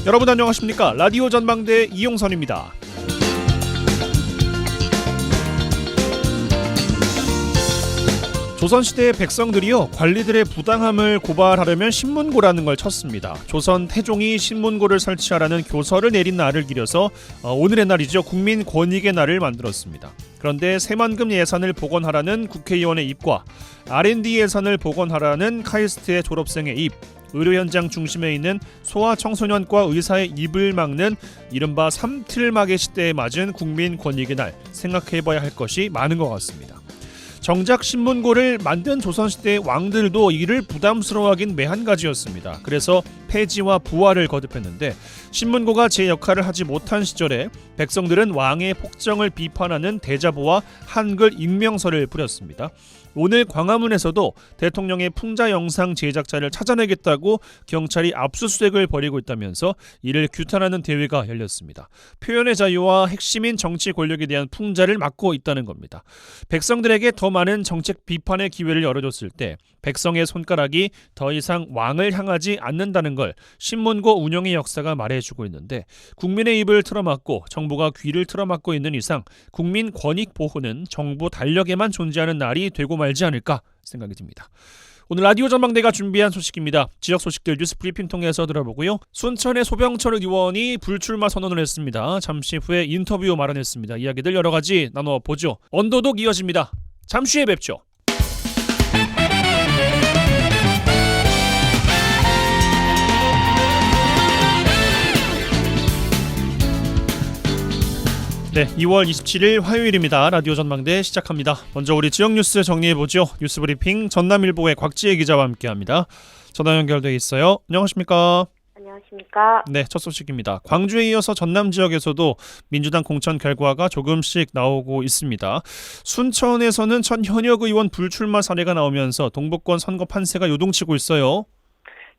여러분 안녕하십니까? 라디오 전망대 이용선입니다. 조선시대의 백성들이요, 관리들의 부당함을 고발하려면 신문고라는 걸 쳤습니다. 조선 태종이 신문고를 설치하라는 교서를 내린 날을 기려서 오늘의 날이죠, 국민권익의 날을 만들었습니다. 그런데 새만금 예산을 복원하라는 국회의원의 입과 R&D 예산을 복원하라는 카이스트의 졸업생의 입, 의료 현장 중심에 있는 소아청소년과 의사의 입을 막는 이른바 삼틀막의 시대에 맞은 국민권익의 날, 생각해봐야 할 것이 많은 것 같습니다. 정작 신문고를 만든 조선시대의 왕들도 이를 부담스러워하긴 매한가지였습니다. 그래서 폐지와 부활을 거듭했는데, 신문고가 제 역할을 하지 못한 시절에 백성들은 왕의 폭정을 비판하는 대자보와 한글 익명서를 뿌렸습니다. 오늘 광화문에서도 대통령의 풍자 영상 제작자를 찾아내겠다고 경찰이 압수수색을 벌이고 있다면서 이를 규탄하는 대회가 열렸습니다. 표현의 자유와 핵심인 정치 권력에 대한 풍자를 막고 있다는 겁니다. 백성들에게 더 많은 정책 비판의 기회를 열어줬을 때 백성의 손가락이 더 이상 왕을 향하지 않는다는 걸 신문고 운영의 역사가 말해주고 있는데, 국민의 입을 틀어막고 정부가 귀를 틀어막고 있는 이상 국민 권익 보호는 정부 달력에만 존재하는 날이 되고 말지 않을까 생각이 듭니다. 오늘 라디오 전망대가 준비한 소식입니다. 지역 소식들 뉴스 브리핑 통해서 들어보고요. 순천의 소병철 의원이 불출마 선언을 했습니다. 잠시 후에 인터뷰 마련했습니다. 이야기들 여러 가지 나눠보죠. 언더독 이어집니다. 잠시 후에 뵙죠. 네, 2월 27일 화요일입니다. 라디오 전망대 시작합니다. 먼저 우리 지역 뉴스 정리해보죠. 뉴스 브리핑 전남일보의 곽지혜 기자와 함께합니다. 전화 연결돼 있어요. 안녕하십니까? 안녕하십니까? 네, 첫 소식입니다. 광주에 이어서 전남 지역에서도 민주당 공천 결과가 조금씩 나오고 있습니다. 순천에서는 첫 현역 의원 불출마 사례가 나오면서 동북권 선거 판세가 요동치고 있어요.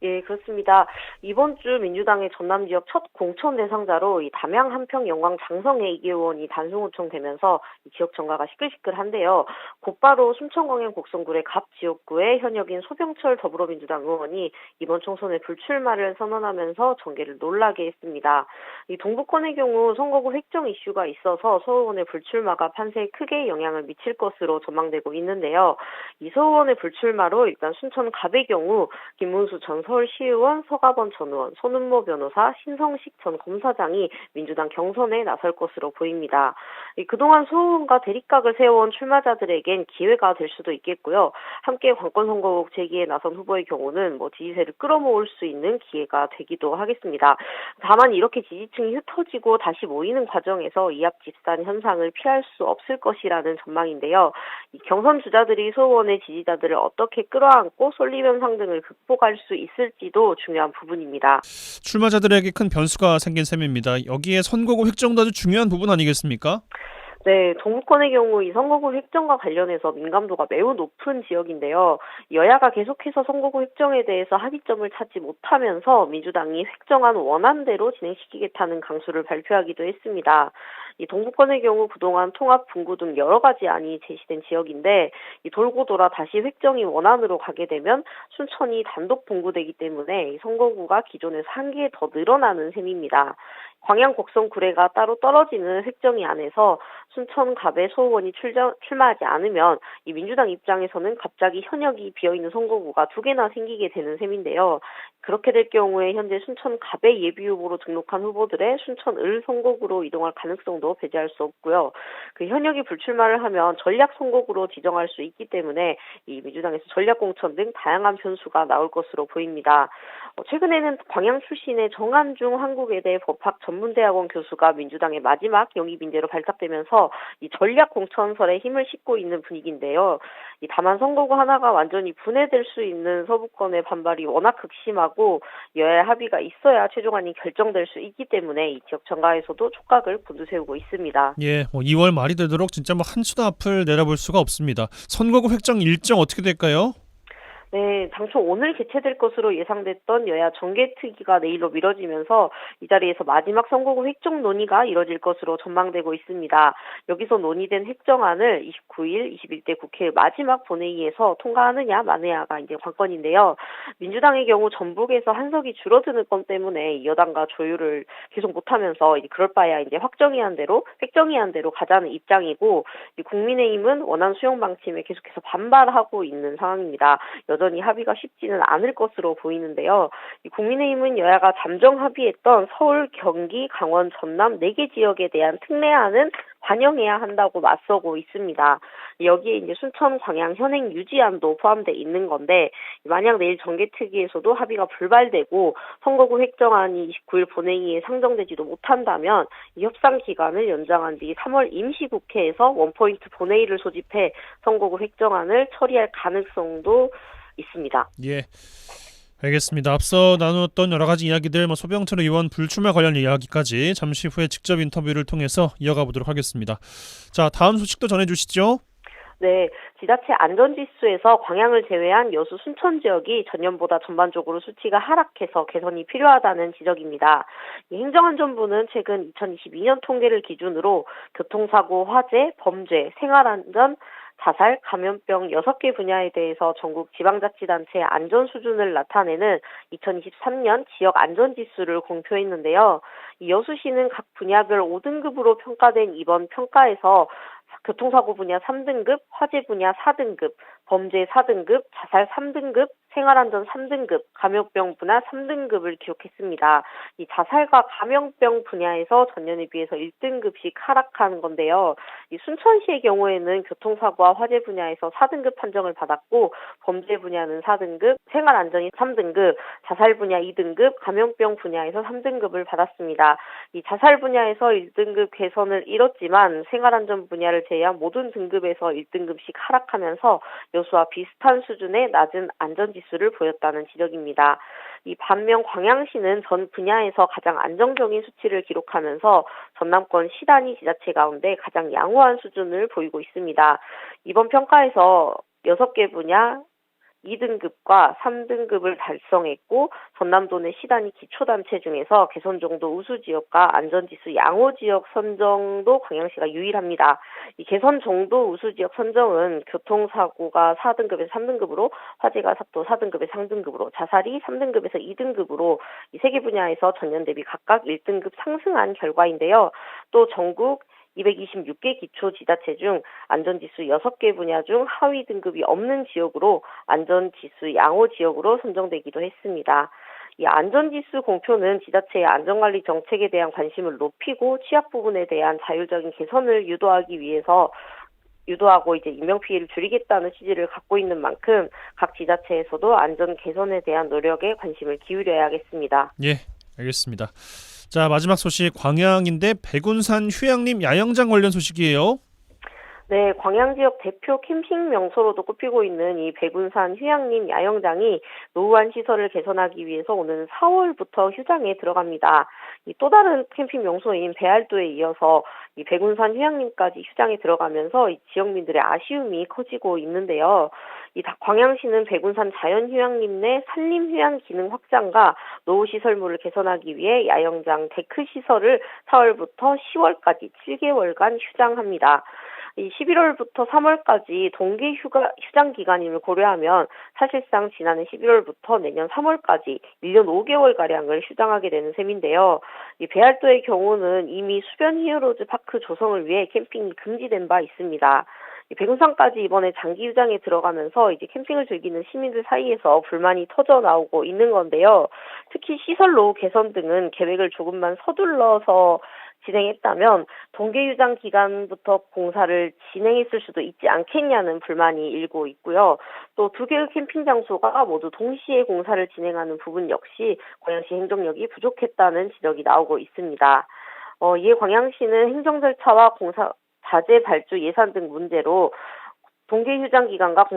예, 그렇습니다. 이번 주 민주당의 전남 지역 첫 공천 대상자로 이 담양 한평 영광 장성의 2기 의원이 단순 호청되면서 이 지역 정가가 시끌시끌한데요. 곧바로 순천광양 곡성구의 갑 지역구의 현역인 소병철 더불어민주당 의원이 이번 총선에 불출마를 선언하면서 전개를 놀라게 했습니다. 이 동북권의 경우 선거구 획정 이슈가 있어서 서 의원의 불출마가 판세에 크게 영향을 미칠 것으로 전망되고 있는데요. 이 서 의원의 불출마로 일단 순천 갑의 경우 김문수 전 서울시의원, 서가번 전 의원, 손은모 변호사, 신성식 전 검사장이 민주당 경선에 나설 것으로 보입니다. 그동안 서 의원과 대립각을 세워온 출마자들에겐 기회가 될 수도 있겠고요. 함께 관건선거국 제기에 나선 후보의 경우는 지지세를 끌어모을 수 있는 기회가 되기도 하겠습니다. 다만 이렇게 지지층이 흩어지고 다시 모이는 과정에서 이합집산 현상을 피할 수 없을 것이라는 전망인데요. 이 경선 주자들이 서 의원의 지지자들을 어떻게 끌어안고 쏠림 현상 등을 극복할 수 있을지도 중요한 부분입니다. 출마자들에게 큰 변수가 생긴 셈입니다. 여기에 선거구 획정도 아주 중요한 부분 아니겠습니까? 네, 동북권의 경우 이 선거구 획정과 관련해서 민감도가 매우 높은 지역인데요. 여야가 계속해서 선거구 획정에 대해서 합의점을 찾지 못하면서 민주당이 획정안 원안대로 진행시키겠다는 강수를 발표하기도 했습니다. 이 동북권의 경우 그동안 통합, 분구 등 여러 가지 안이 제시된 지역인데, 이 돌고 돌아 다시 획정이 원안으로 가게 되면 순천이 단독 분구되기 때문에 이 선거구가 기존에서 한 개 더 늘어나는 셈입니다. 광양 곡성 구례가 따로 떨어지는 획정이 안에서 순천 갑의 소 의원이 출마하지 않으면 이 민주당 입장에서는 갑자기 현역이 비어있는 선거구가 두 개나 생기게 되는 셈인데요. 그렇게 될 경우에 현재 순천 갑의 예비 후보로 등록한 후보들의 순천 을 선거구로 이동할 가능성도 배제할 수 없고요. 그 현역이 불출마를 하면 전략 선거구로 지정할 수 있기 때문에 이 민주당에서 전략 공천 등 다양한 변수가 나올 것으로 보입니다. 최근에는 광양 출신의 정한중 한국외대 법학 전문대학원 교수가 민주당의 마지막 영입 인재로 발탁되면서 이 전략 공천설에 힘을 싣고 있는 분위기인데요. 다만 선거구 하나가 완전히 분해될 수 있는 서부권의 반발이 워낙 극심하고 여야 합의가 있어야 최종안이 결정될 수 있기 때문에 이 지역 정가에서도 촉각을 곤두세우고 있습니다. 예, 2월 말이 되도록 진짜 한치도 앞을 내다볼 수가 없습니다. 선거구 획정 일정 어떻게 될까요? 네, 당초 오늘 개최될 것으로 예상됐던 여야 정개특위가 내일로 미뤄지면서 이 자리에서 마지막 선거구 획정 논의가 이뤄질 것으로 전망되고 있습니다. 여기서 논의된 획정안을 29일, 21대 국회 마지막 본회의에서 통과하느냐 마느냐가 이제 관건인데요. 민주당의 경우 전북에서 한석이 줄어드는 건 때문에 여당과 조율을 계속 못하면서 그럴 바에야 이제 획정의안 대로 가자는 입장이고, 이 국민의힘은 원안 수용 방침에 계속해서 반발하고 있는 상황입니다. 여전히 합의가 쉽지는 않을 것으로 보이는데요. 이 국민의힘은 여야가 잠정 합의했던 서울, 경기, 강원, 전남 4개 지역에 대한 특례안은 반영해야 한다고 맞서고 있습니다. 여기에 이제 순천, 광양 현행 유지안도 포함돼 있는 건데, 만약 내일 정개특위에서도 합의가 불발되고 선거구 획정안이 29일 본회의에 상정되지도 못한다면 이 협상 기간을 연장한 뒤 3월 임시국회에서 원포인트 본회의를 소집해 선거구 획정안을 처리할 가능성도 있습니다. 예, 알겠습니다. 앞서 나누었던 여러 가지 이야기들, 소병철 의원 불출마 관련 이야기까지 잠시 후에 직접 인터뷰를 통해서 이어가 보도록 하겠습니다. 자, 다음 소식도 전해주시죠. 네, 지자체 안전지수에서 광양을 제외한 여수 순천 지역이 전년보다 전반적으로 수치가 하락해서 개선이 필요하다는 지적입니다. 이 행정안전부는 최근 2022년 통계를 기준으로 교통사고, 화재, 범죄, 생활안전, 자살, 감염병 6개 분야에 대해서 전국 지방자치단체의 안전 수준을 나타내는 2023년 지역 안전지수를 공표했는데요. 이 여수시는 각 분야별 5등급으로 평가된 이번 평가에서 교통사고 분야 3등급, 화재 분야 4등급, 범죄 4등급, 자살 3등급, 생활안전 3등급, 감염병 분야 3등급을 기록했습니다. 이 자살과 감염병 분야에서 전년에 비해서 1등급씩 하락한 건데요. 이 순천시의 경우에는 교통사고와 화재 분야에서 4등급 판정을 받았고, 범죄 분야는 4등급, 생활안전이 3등급, 자살 분야 2등급, 감염병 분야에서 3등급을 받았습니다. 이 자살 분야에서 1등급 개선을 이뤘지만 생활안전 분야를 제외한 모든 등급에서 1등급씩 하락하면서 여수와 비슷한 수준의 낮은 안전지수를 보였다는 지적입니다. 이 반면 광양시는 전 분야에서 가장 안정적인 수치를 기록하면서 전남권 시단위 지자체 가운데 가장 양호한 수준을 보이고 있습니다. 이번 평가에서 6개 분야 2등급과 3등급을 달성했고, 전남도 내 시단위 기초단체 중에서 개선정도 우수지역과 안전지수 양호지역 선정도 광양시가 유일합니다. 이 개선정도 우수지역 선정은 교통사고가 4등급에서 3등급으로, 화재가 또 4등급에서 3등급으로, 자살이 3등급에서 2등급으로 이 3개 분야에서 전년 대비 각각 1등급 상승한 결과인데요. 또 전국 226개 기초지자체 중 안전지수 6개 분야 중 하위 등급이 없는 지역으로 안전지수 양호 지역으로 선정되기도 했습니다. 이 안전지수 공표는 지자체의 안전관리 정책에 대한 관심을 높이고 취약 부분에 대한 자율적인 개선을 유도하고 인명피해를 줄이겠다는 취지를 갖고 있는 만큼 각 지자체에서도 안전 개선에 대한 노력에 관심을 기울여야겠습니다. 예, 알겠습니다. 자, 마지막 소식 광양인데 백운산 휴양림 야영장 관련 소식이에요. 네, 광양 지역 대표 캠핑 명소로도 꼽히고 있는 이 백운산 휴양림 야영장이 노후한 시설을 개선하기 위해서 오는 4월부터 휴장에 들어갑니다. 이 또 다른 캠핑 명소인 배알도에 이어서 이 백운산 휴양림까지 휴장에 들어가면서 이 지역민들의 아쉬움이 커지고 있는데요. 광양시는 백운산 자연휴양림 내 산림휴양 기능 확장과 노후시설물을 개선하기 위해 야영장 데크 시설을 4월부터 10월까지 7개월간 휴장합니다. 이 11월부터 3월까지 동계 휴장 기간임을 고려하면 사실상 지난해 11월부터 내년 3월까지 1년 5개월가량을 휴장하게 되는 셈인데요. 이 배알도의 경우는 이미 수변 히어로즈 파크 조성을 위해 캠핑이 금지된 바 있습니다. 백운산까지 이번에 장기 휴장에 들어가면서 캠핑을 즐기는 시민들 사이에서 불만이 터져 나오고 있는 건데요. 특히 시설 노후 개선 등은 계획을 조금만 서둘러서 진행했다면 동계휴장 기간부터 공사를 진행했을 수도 있지 않겠냐는 불만이 일고 있고요. 또 2개의 캠핑 장소가 모두 동시에 공사를 진행하는 부분 역시 광양시 행정력이 부족했다는 지적이 나오고 있습니다. 이에 광양시는 행정 절차와 공사 자재 발주 예산 등 문제로 동계 휴장 기간과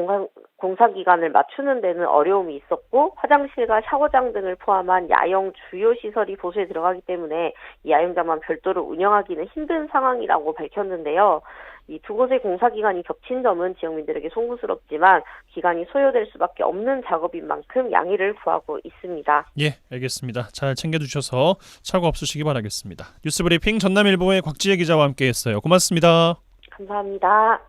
공사 기간을 맞추는 데는 어려움이 있었고 화장실과 샤워장 등을 포함한 야영 주요 시설이 보수에 들어가기 때문에 이 야영장만 별도로 운영하기는 힘든 상황이라고 밝혔는데요. 이 두 곳의 공사 기간이 겹친 점은 지역민들에게 송구스럽지만 기간이 소요될 수밖에 없는 작업인 만큼 양해를 구하고 있습니다. 예, 알겠습니다. 잘 챙겨주셔서 사고 없으시기 바라겠습니다. 뉴스브리핑 전남일보의 곽지혜 기자와 함께했어요. 고맙습니다. 감사합니다.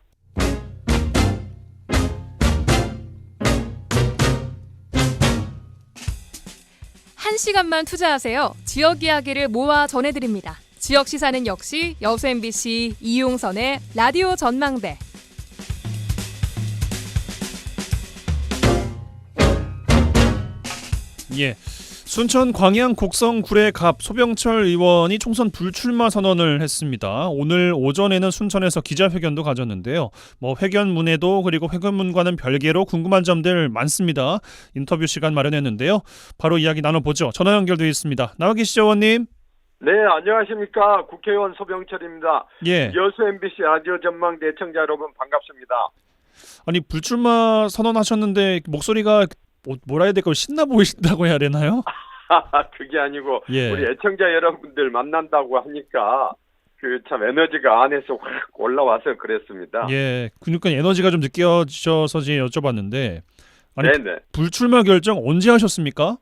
한 시간만 투자하세요. 지역 이야기를 모아 전해드립니다. 지역 시사는 역시 여수 MBC 이용선의 라디오 전망대. 예, 순천 광양 곡성 구례갑 소병철 의원이 총선 불출마 선언을 했습니다. 오늘 오전에는 순천에서 기자회견도 가졌는데요. 회견문에도 그리고 회견문과는 별개로 궁금한 점들 많습니다. 인터뷰 시간 마련했는데요. 바로 이야기 나눠보죠. 전화 연결되어 있습니다. 나와 계시죠, 의원님? 네, 안녕하십니까. 국회의원 소병철입니다. 예. 여수 MBC 라디오 전망대 애청자 여러분 반갑습니다. 아니, 불출마 선언하셨는데 목소리가 뭐라 해야 될까요? 신나 보이신다고 해야 되나요? 그게 아니고 예. 우리 애청자 여러분들 만난다고 하니까 참 에너지가 안에서 확 올라와서 그랬습니다. 예, 그러니까 에너지가 좀 느껴지셔서 여쭤봤는데 아니, 네네. 불출마 결정 언제 하셨습니까?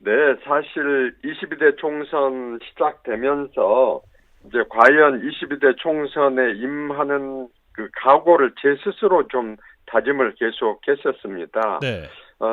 네, 사실 22대 총선 시작되면서 이제 과연 22대 총선에 임하는 그 각오를 제 스스로 좀 다짐을 계속했었습니다. 네.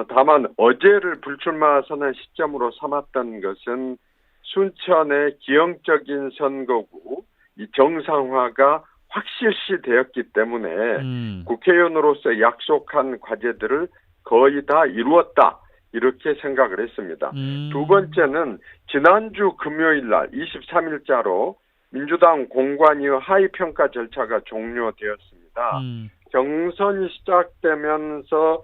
다만 어제를 불출마 선언 시점으로 삼았던 것은 순천의 기형적인 선거구 이 정상화가 확실시 되었기 때문에 국회의원으로서 약속한 과제들을 거의 다 이루었다. 이렇게 생각을 했습니다. 두 번째는 지난주 금요일 날 23일자로 민주당 공관위의 하위평가 절차가 종료되었습니다. 경선이 시작되면서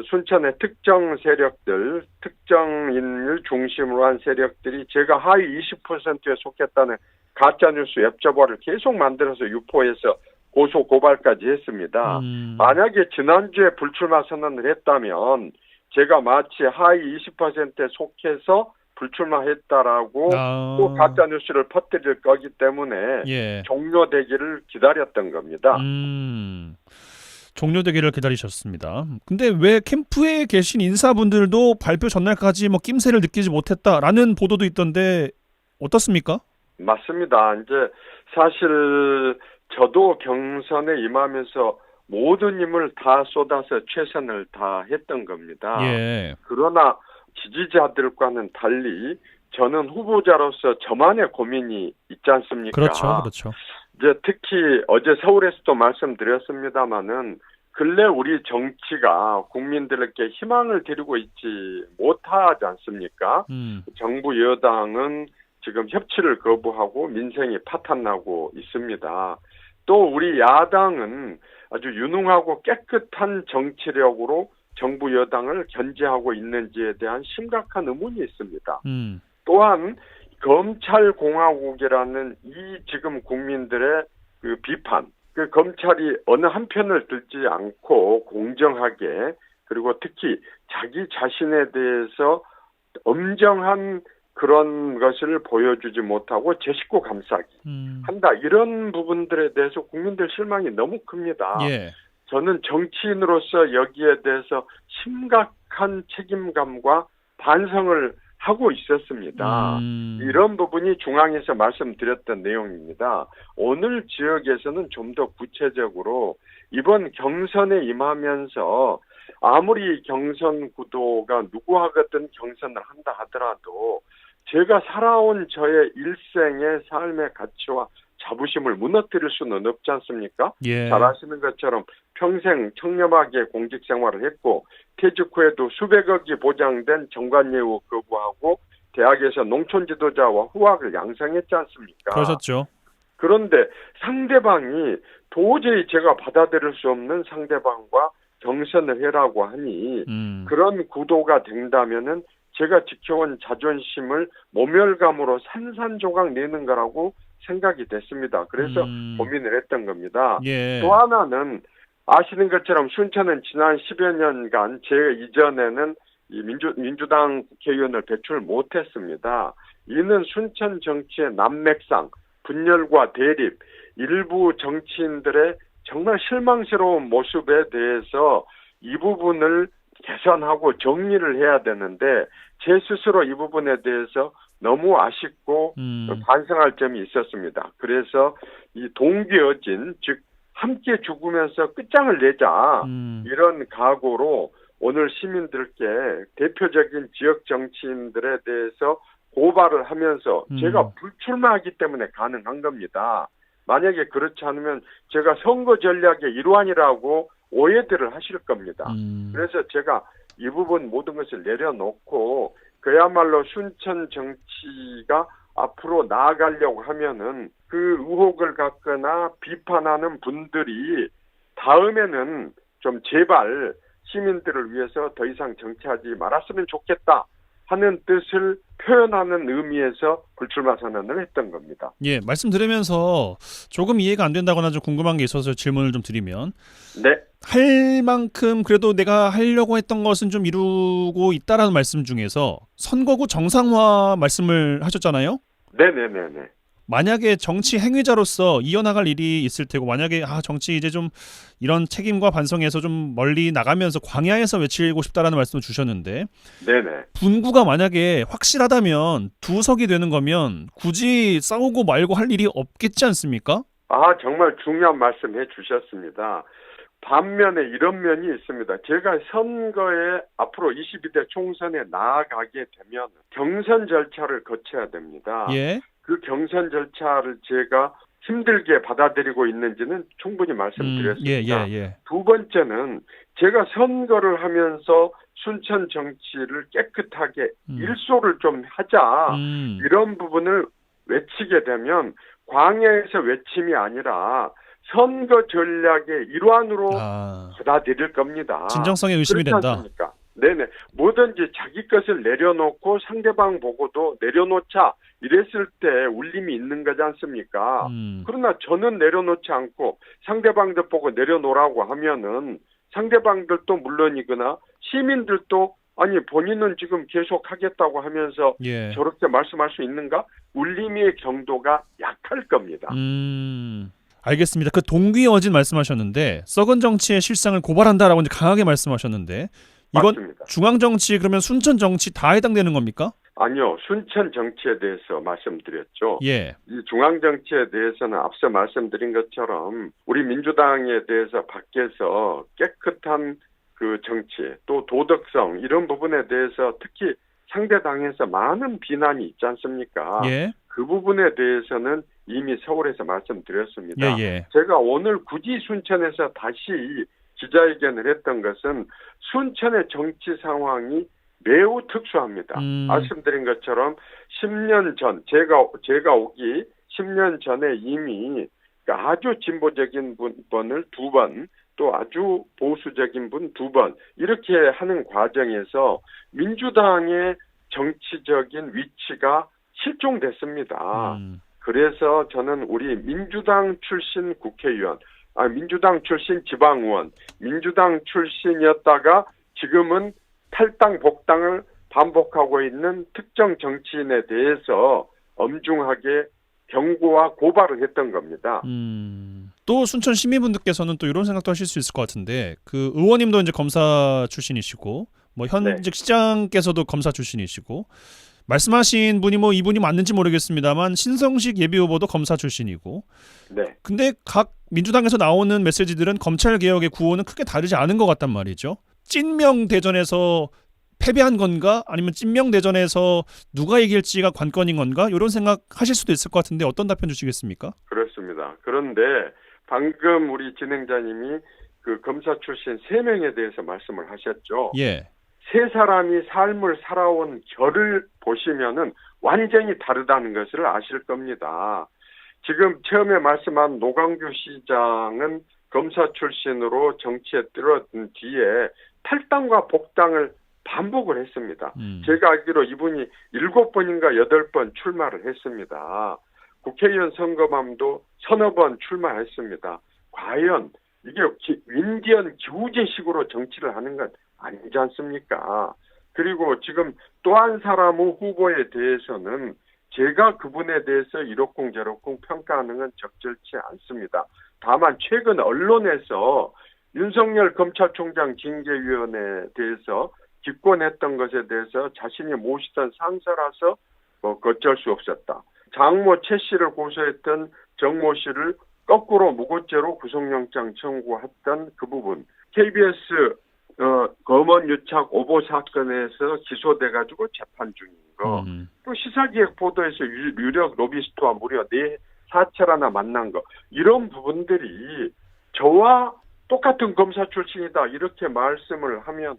순천의 특정 세력들, 특정인을 중심으로 한 세력들이 제가 하위 20%에 속했다는 가짜뉴스 엽자보를 계속 만들어서 유포해서 고소 고발까지 했습니다. 만약에 지난주에 불출마 선언을 했다면 제가 마치 하위 20%에 속해서 불출마했다라고 또 가짜뉴스를 퍼뜨릴 거기 때문에 예. 종료되기를 기다렸던 겁니다. 종료되기를 기다리셨습니다. 근데 왜 캠프에 계신 인사분들도 발표 전날까지 낌새를 느끼지 못했다라는 보도도 있던데 어떻습니까? 맞습니다. 이제 사실 저도 경선에 임하면서 모든 힘을 다 쏟아서 최선을 다했던 겁니다. 예. 그러나 지지자들과는 달리 저는 후보자로서 저만의 고민이 있지 않습니까? 그렇죠. 이제 특히 어제 서울에서도 말씀드렸습니다마는 근래 우리 정치가 국민들에게 희망을 드리고 있지 못하지 않습니까? 정부 여당은 지금 협치를 거부하고 민생이 파탄나고 있습니다. 또 우리 야당은 아주 유능하고 깨끗한 정치력으로 정부 여당을 견제하고 있는지에 대한 심각한 의문이 있습니다. 또한 검찰공화국이라는 이 지금 국민들의 그 비판, 그 검찰이 어느 한편을 들지 않고 공정하게 그리고 특히 자기 자신에 대해서 엄정한 그런 것을 보여주지 못하고 제 식구 감싸기 한다. 이런 부분들에 대해서 국민들 실망이 너무 큽니다. 예. 저는 정치인으로서 여기에 대해서 심각한 책임감과 반성을 하고 있었습니다. 이런 부분이 중앙에서 말씀드렸던 내용입니다. 오늘 지역에서는 좀 더 구체적으로 이번 경선에 임하면서 아무리 경선 구도가 누구하거든 경선을 한다 하더라도 제가 살아온 저의 일생의 삶의 가치와 자부심을 무너뜨릴 수는 없지 않습니까? 예. 잘 아시는 것처럼 평생 청렴하게 공직 생활을 했고 퇴직 후에도 수백억이 보장된 정관예우 거부하고 대학에서 농촌 지도자와 후학을 양성했지 않습니까? 그러셨죠. 그런데 상대방이 도저히 제가 받아들일 수 없는 상대방과 경선을 해라고 하니 그런 구도가 된다면은 제가 지켜온 자존심을 모멸감으로 산산조각 내는 거라고 생각이 됐습니다. 그래서 고민을 했던 겁니다. 예. 또 하나는 아시는 것처럼 순천은 지난 10여 년간 제 이전에는 이 민주당 국회의원을 배출 못했습니다. 이는 순천 정치의 난맥상, 분열과 대립, 일부 정치인들의 정말 실망스러운 모습에 대해서 이 부분을 개선하고 정리를 해야 되는데 제 스스로 이 부분에 대해서 너무 아쉽고 반성할 점이 있었습니다. 그래서 이 동기어진, 즉 함께 죽으면서 끝장을 내자 이런 각오로 오늘 시민들께 대표적인 지역 정치인들에 대해서 고발을 하면서 제가 불출마하기 때문에 가능한 겁니다. 만약에 그렇지 않으면 제가 선거 전략의 일환이라고 오해들을 하실 겁니다. 그래서 제가 이 부분 모든 것을 내려놓고 그야말로 순천 정치가 앞으로 나아가려고 하면은 그 의혹을 갖거나 비판하는 분들이 다음에는 좀 제발 시민들을 위해서 더 이상 정치하지 말았으면 좋겠다 하는 뜻을 표현하는 의미에서 불출마 선언을 했던 겁니다. 예, 말씀 들으면서 조금 이해가 안 된다거나 좀 궁금한 게 있어서 질문을 좀 드리면 네. 할 만큼 그래도 내가 하려고 했던 것은 좀 이루고 있다라는 말씀 중에서 선거구 정상화 말씀을 하셨잖아요. 네네네네. 만약에 정치 행위자로서 이어나갈 일이 있을 테고 만약에 정치 이제 좀 이런 책임과 반성에서 좀 멀리 나가면서 광야에서 외치고 싶다라는 말씀을 주셨는데 네네. 분구가 만약에 확실하다면 두 석이 되는 거면 굳이 싸우고 말고 할 일이 없겠지 않습니까? 정말 중요한 말씀 해주셨습니다. 반면에 이런 면이 있습니다. 제가 선거에 앞으로 22대 총선에 나아가게 되면 경선 절차를 거쳐야 됩니다. 예. 그 경선 절차를 제가 힘들게 받아들이고 있는지는 충분히 말씀드렸습니다. 예. 두 번째는 제가 선거를 하면서 순천 정치를 깨끗하게 일소를 좀 하자 이런 부분을 외치게 되면 광야에서 외침이 아니라 선거 전략의 일환으로 받아들일 겁니다. 진정성에 의심이 된다. 않습니까? 네네. 뭐든지 자기 것을 내려놓고 상대방 보고도 내려놓자 이랬을 때 울림이 있는 거지 않습니까? 그러나 저는 내려놓지 않고 상대방들 보고 내려놓으라고 하면은 상대방들도 물론이거나 시민들도 아니 본인은 지금 계속 하겠다고 하면서 저렇게 말씀할 수 있는가? 울림의 경도가 약할 겁니다. 알겠습니다. 그 동기어진 말씀하셨는데 썩은 정치의 실상을 고발한다라고 이제 강하게 말씀하셨는데 이건 맞습니다. 중앙 정치 그러면 순천 정치 다 해당되는 겁니까? 아니요. 순천 정치에 대해서 말씀드렸죠. 예. 이 중앙 정치에 대해서는 앞서 말씀드린 것처럼 우리 민주당에 대해서 밖에서 깨끗한 그 정치 또 도덕성 이런 부분에 대해서 특히 상대 당에서 많은 비난이 있지 않습니까? 예. 그 부분에 대해서는 이미 서울에서 말씀드렸습니다. 예. 제가 오늘 굳이 순천에서 다시 기자회견을 했던 것은 순천의 정치 상황이 매우 특수합니다. 말씀드린 것처럼 10년 전 제가 오기 10년 전에 이미 아주 진보적인 분을 두 번, 또 아주 보수적인 분 두 번 이렇게 하는 과정에서 민주당의 정치적인 위치가 실종됐습니다. 그래서 저는 우리 민주당 출신 국회의원, 민주당 출신 지방의원, 민주당 출신이었다가 지금은 탈당 복당을 반복하고 있는 특정 정치인에 대해서 엄중하게 경고와 고발을 했던 겁니다. 또 순천 시민분들께서는 또 이런 생각도 하실 수 있을 것 같은데 그 의원님도 이제 검사 출신이시고 뭐 현직 시장께서도 검사 출신이시고 말씀하신 분이 뭐 이분이 맞는지 모르겠습니다만 신성식 예비후보도 검사 출신이고 근데 각 민주당에서 나오는 메시지들은 검찰개혁의 구호는 크게 다르지 않은 것 같단 말이죠. 찐명대전에서 패배한 건가 아니면 찐명대전에서 누가 이길지가 관건인 건가 이런 생각 하실 수도 있을 것 같은데 어떤 답변 주시겠습니까? 그렇습니다. 그런데 방금 우리 진행자님이 그 검사 출신 3명에 대해서 말씀을 하셨죠. 예. 세 사람이 삶을 살아온 결을 보시면은 완전히 다르다는 것을 아실 겁니다. 지금 처음에 말씀한 노광규 시장은 검사 출신으로 정치에 들어든 뒤에 탈당과 복당을 반복을 했습니다. 제가 알기로 이분이 7번인가 8번 출마를 했습니다. 국회의원 선거만도 서너 번 출마했습니다. 과연 이게 윈디언 기우제식으로 정치를 하는 건 아니지 않습니까? 그리고 지금 또 한 사람의 후보에 대해서는 제가 그분에 대해서 이러쿵저러쿵 평가하는 건 적절치 않습니다. 다만 최근 언론에서 윤석열 검찰총장 징계위원회에 대해서 집권했던 것에 대해서 자신이 모시던 상사라서 어쩔 수 없었다. 장모 최 씨를 고소했던 정모 씨를 거꾸로 무고죄로 구속영장 청구했던 그 부분. KBS 검언 유착 오보 사건에서 기소돼가지고 재판 중인 거. 또 시사기획 보도에서 유력 로비스트와 무려 4차례나 만난 거. 이런 부분들이 저와 똑같은 검사 출신이다 이렇게 말씀을 하면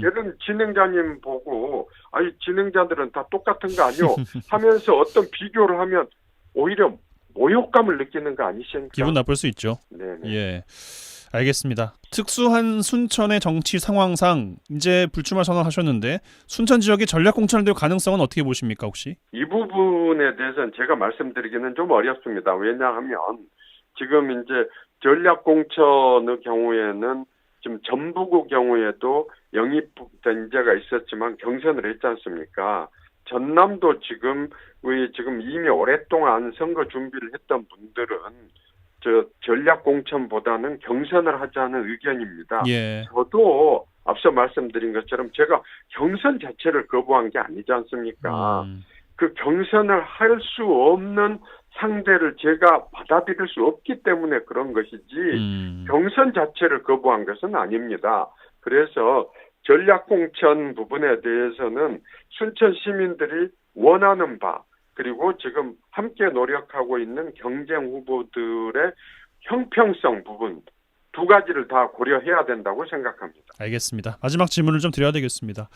예를 진행자님 보고 아니 진행자들은 다 똑같은 거 아니오 하면서 어떤 비교를 하면 오히려 모욕감을 느끼는 거 아니십니까? 기분 나쁠 수 있죠. 네네. 예, 알겠습니다. 특수한 순천의 정치 상황상 이제 불출마 선언하셨는데 순천 지역의 전략 공천될 가능성은 어떻게 보십니까 혹시? 이 부분에 대해서는 제가 말씀드리기는 좀 어렵습니다. 왜냐하면 지금 이제 전략 공천의 경우에는 지금 전북의 경우에도 영입 전제가 있었지만 경선을 했지 않습니까? 전남도 지금 이미 오랫동안 선거 준비를 했던 분들은 전략 공천보다는 경선을 하자는 의견입니다. 예. 저도 앞서 말씀드린 것처럼 제가 경선 자체를 거부한 게 아니지 않습니까? 그 경선을 할 수 없는 상대를 제가 받아들일 수 없기 때문에 그런 것이지 경선 자체를 거부한 것은 아닙니다. 그래서 전략공천 부분에 대해서는 순천 시민들이 원하는 바 그리고 지금 함께 노력하고 있는 경쟁 후보들의 형평성 부분 두 가지를 다 고려해야 된다고 생각합니다. 알겠습니다. 마지막 질문을 좀 드려야 되겠습니다.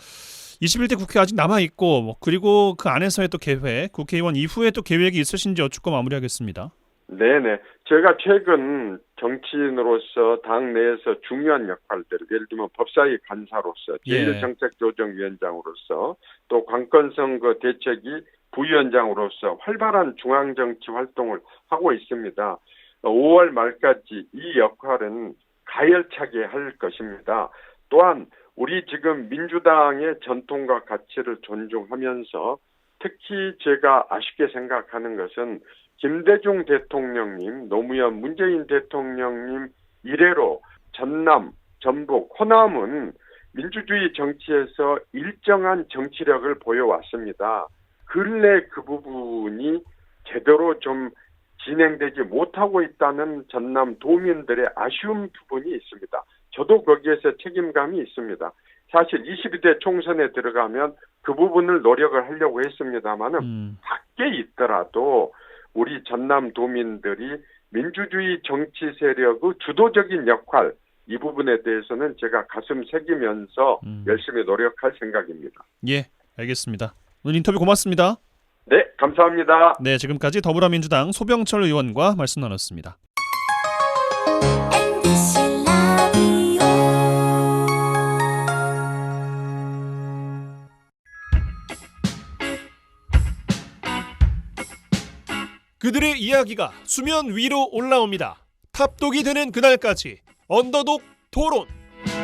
21대 국회 아직 남아있고 그리고 그 안에서의 또 계획, 국회의원 이후에 또 계획이 있으신지 여쭙고 마무리하겠습니다. 네네. 제가 최근 정치인으로서 당 내에서 중요한 역할들, 예를 들면 법사위 간사로서, 제1정책조정위원장으로서, 또 관건선거 대책위 부위원장으로서 활발한 중앙정치 활동을 하고 있습니다. 5월 말까지 이 역할은 가열차게 할 것입니다. 또한 우리 지금 민주당의 전통과 가치를 존중하면서 특히 제가 아쉽게 생각하는 것은 김대중 대통령님, 노무현 문재인 대통령님 이래로 전남, 전북, 호남은 민주주의 정치에서 일정한 정치력을 보여왔습니다. 근래 그 부분이 제대로 좀 진행되지 못하고 있다는 전남 도민들의 아쉬운 부분이 있습니다. 저도 거기에서 책임감이 있습니다. 사실 22대 총선에 들어가면 그 부분을 노력을 하려고 했습니다만은 밖에 있더라도 우리 전남 도민들이 민주주의 정치 세력의 주도적인 역할 이 부분에 대해서는 제가 가슴 새기면서 열심히 노력할 생각입니다. 예, 알겠습니다. 오늘 인터뷰 고맙습니다. 네, 감사합니다. 네, 지금까지 더불어민주당 소병철 의원과 말씀 나눴습니다. 그들의 이야기가 수면 위로 올라옵니다. 탑독이 되는 그날까지 언더독 토론.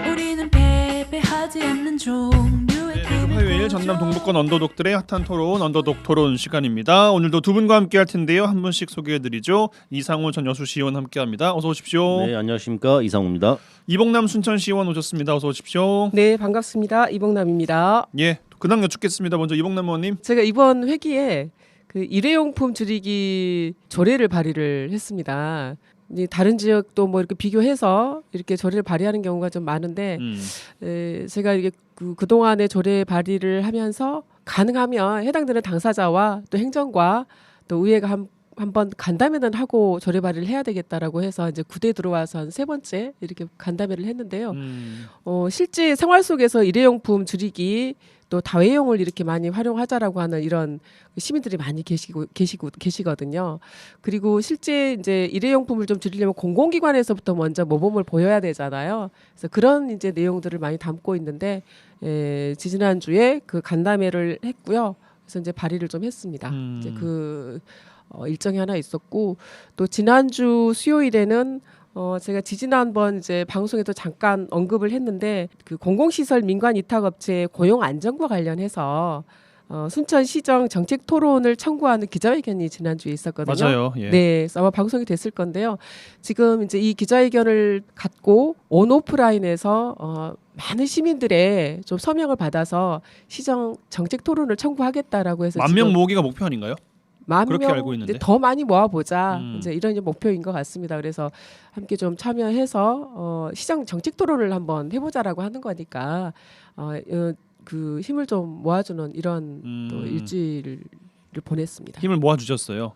우리는 패배하지 않는 종류의 매주 화요일 전남 동부권 언더독들의 핫한 토론 언더독 토론 시간입니다. 오늘도 두 분과 함께 할 텐데요. 한 분씩 소개해드리죠. 이상호 전 여수시의원 함께합니다. 어서 오십시오. 네, 안녕하십니까, 이상호입니다. 이봉남 순천시의원 오셨습니다. 어서 오십시오. 네, 반갑습니다. 이봉남입니다. 예, 근황 여쭙겠습니다. 먼저 이봉남 의원님. 제가 이번 회기에 그 일회용품 줄이기 조례를 발의를 했습니다. 다른 지역도 뭐 이렇게 비교해서 이렇게 조례를 발의하는 경우가 좀 많은데 제가 이게 그동안의 조례 발의를 하면서 가능하면 해당되는 당사자와 또 행정과 또 의회가 한번 간담회는 하고 조례 발의를 해야 되겠다라고 해서 이제 9대 들어와서 한 3번째 이렇게 간담회를 했는데요. 실제 생활 속에서 일회용품 줄이기 또 다회용을 이렇게 많이 활용하자라고 하는 이런 시민들이 많이 계시거든요. 그리고 실제 이제 일회용품을 좀 줄이려면 공공기관에서부터 먼저 모범을 보여야 되잖아요. 그래서 그런 이제 내용들을 많이 담고 있는데 지지난주에 그 간담회를 했고요. 그래서 이제 발의를 좀 했습니다. 이제 일정이 하나 있었고 또 지난주 수요일에는 제가 지지난번 이제 방송에도 잠깐 언급을 했는데 그 공공시설 민관 위탁업체 고용 안정과 관련해서 순천시정 정책 토론을 청구하는 기자회견이 지난주에 있었거든요. 맞아요. 예. 네, 그래서 아마 방송이 됐을 건데요. 지금 이제 이 기자회견을 갖고 온오프라인에서 많은 시민들의 좀 서명을 받아서 시정 정책 토론을 청구하겠다라고 해서 10,000명 모으기가 목표 아닌가요? 그렇게 알고 있는데. 더 많이 모아보자 이제 이런 이제 목표인 것 같습니다. 그래서 함께 좀 참여해서 시정 정책 토론을 한번 해보자라고 하는 거니까 그 힘을 좀 모아주는 이런 또 일지를 보냈습니다. 힘을 모아주셨어요.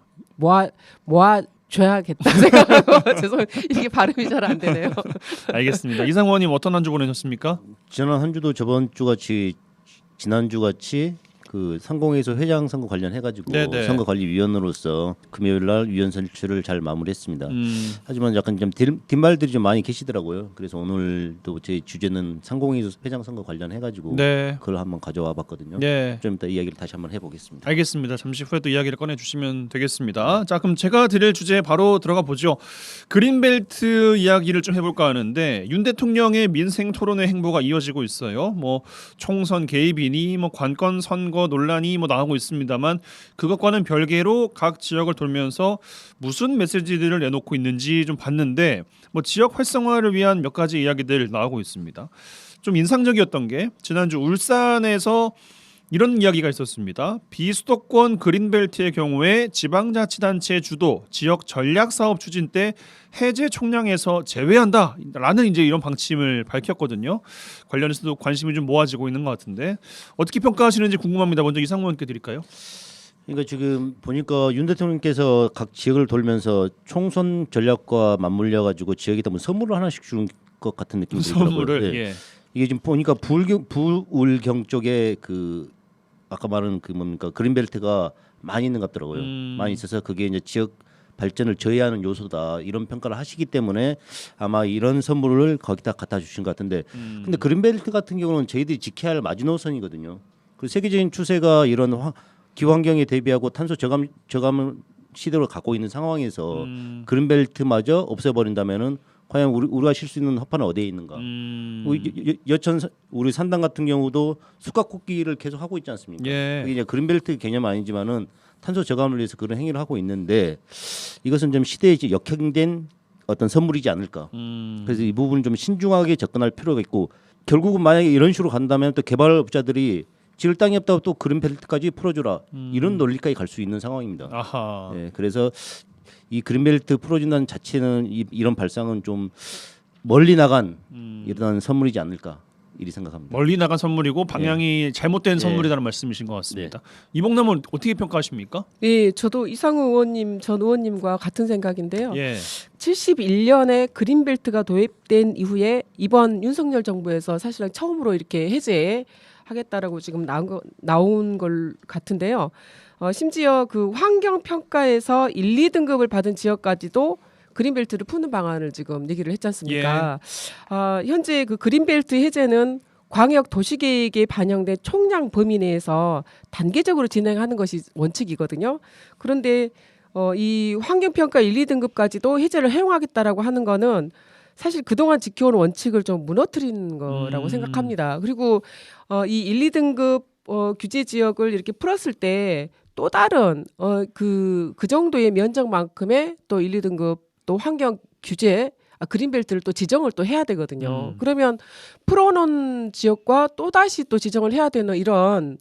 모아줘야겠다 생각하고 죄송해요. 이게 발음이 잘 안 되네요. 알겠습니다. 이상원님 어떤 한 주 보내셨습니까? 지난 한 주도 저번 주 같이 지난주 같이 그 상공회의소 회장 선거 관련해가지고 네네. 선거관리위원으로서 금요일 날 위원 선출을 잘 마무리했습니다. 하지만 약간 좀 뒷말들이 좀 많이 계시더라고요. 그래서 오늘도 제 주제는 상공회의소 회장 선거 관련해가지고 네. 그걸 한번 가져와 봤거든요. 네. 좀 이따 이야기를 다시 한번 해보겠습니다. 알겠습니다. 잠시 후에 또 이야기를 꺼내주시면 되겠습니다. 자, 그럼 제가 드릴 주제에 바로 들어가 보죠. 그린벨트 이야기를 좀 해볼까 하는데 윤 대통령의 민생 토론회 행보가 이어지고 있어요. 뭐 총선 개입이니 뭐 관건 선거 논란이 뭐 나오고 있습니다만 그것과는 별개로 각 지역을 돌면서 무슨 메시지들을 내놓고 있는지 좀 봤는데 뭐 지역 활성화를 위한 몇 가지 이야기들 나오고 있습니다. 좀 인상적이었던 게 지난주 울산에서 이런 이야기가 있었습니다. 비수도권 그린벨트의 경우에 지방자치단체 주도 지역 전략사업 추진 때 해제 총량에서 제외한다라는 이제 이런 방침을 밝혔거든요. 관련해서도 관심이 좀 모아지고 있는 것 같은데 어떻게 평가하시는지 궁금합니다. 먼저 이상무 의원께 드릴까요? 그러니까 지금 보니까 윤 대통령께서 각 지역을 돌면서 총선 전략과 맞물려 가지고 지역에다 뭐 선물을 하나씩 주는 것 같은 느낌이 들더라고요. 선물을 네. 예. 이게 지금 보니까 부울경 쪽에 그 아까 말한 그 뭡니까 그린벨트가 많이 있는 것 같더라고요. 많이 있어서 그게 이제 지역 발전을 저해하는 요소다 이런 평가를 하시기 때문에 아마 이런 선물을 거기다 갖다 주신 것 같은데 근데 그린벨트 같은 경우는 저희들이 지켜야 할 마지노선이거든요. 그 세계적인 추세가 이런 기후환경에 대비하고 탄소 저감 시대로 가고 있는 상황에서 그린벨트마저 없애버린다면은 과연 우리가 쉴 수 있는 허파는 어디에 있는가? 여천 우리 산당 같은 경우도 숯갓굽기를 계속 하고 있지 않습니까? 예. 그게 이제 그린벨트 개념 아니지만은 탄소 저감을 위해서 그런 행위를 하고 있는데 이것은 좀 시대에 역행된 어떤 선물이지 않을까? 그래서 이 부분은 좀 신중하게 접근할 필요가 있고 결국은 만약에 이런 식으로 간다면 또 개발업자들이 지을 땅이 없다고 또 그린벨트까지 풀어주라 이런 논리까지 갈 수 있는 상황입니다. 아하. 예, 그래서 이 그린벨트 풀어준다는 자체는 이런 발상은 좀 멀리 나간 이런 선물이지 않을까 이리 생각합니다. 멀리 나간 선물이고 방향이 잘못된 선물이라는 말씀이신 것 같습니다. 이봉남은 어떻게 평가하십니까? 예, 저도 이상우 의원님 전 의원님과 같은 생각인데요. 예. 71년에 그린벨트가 도입된 이후에 이번 윤석열 정부에서 사실은 처음으로 이렇게 해제하겠다라고 지금 나온 걸 같은데요. 심지어 그 환경 평가에서 1, 2등급을 받은 지역까지도 그린벨트를 푸는 방안을 지금 얘기를 했지 않습니까? 현재 그 그린벨트 해제는 광역 도시계획에 반영된 총량 범위 내에서 단계적으로 진행하는 것이 원칙이거든요. 그런데 이 환경평가 1, 2등급까지도 해제를 허용하겠다라고 하는 거는 사실 그동안 지켜온 원칙을 좀 무너뜨리는 거라고 생각합니다. 그리고 이 1, 2등급 규제 지역을 이렇게 풀었을 때 또 다른 그 정도의 면적만큼의 또 1, 2등급 또 환경 규제 그린벨트를 또 지정을 또 해야 되거든요. 그러면 풀어놓은 지역과 또 다시 또 지정을 해야 되는 이런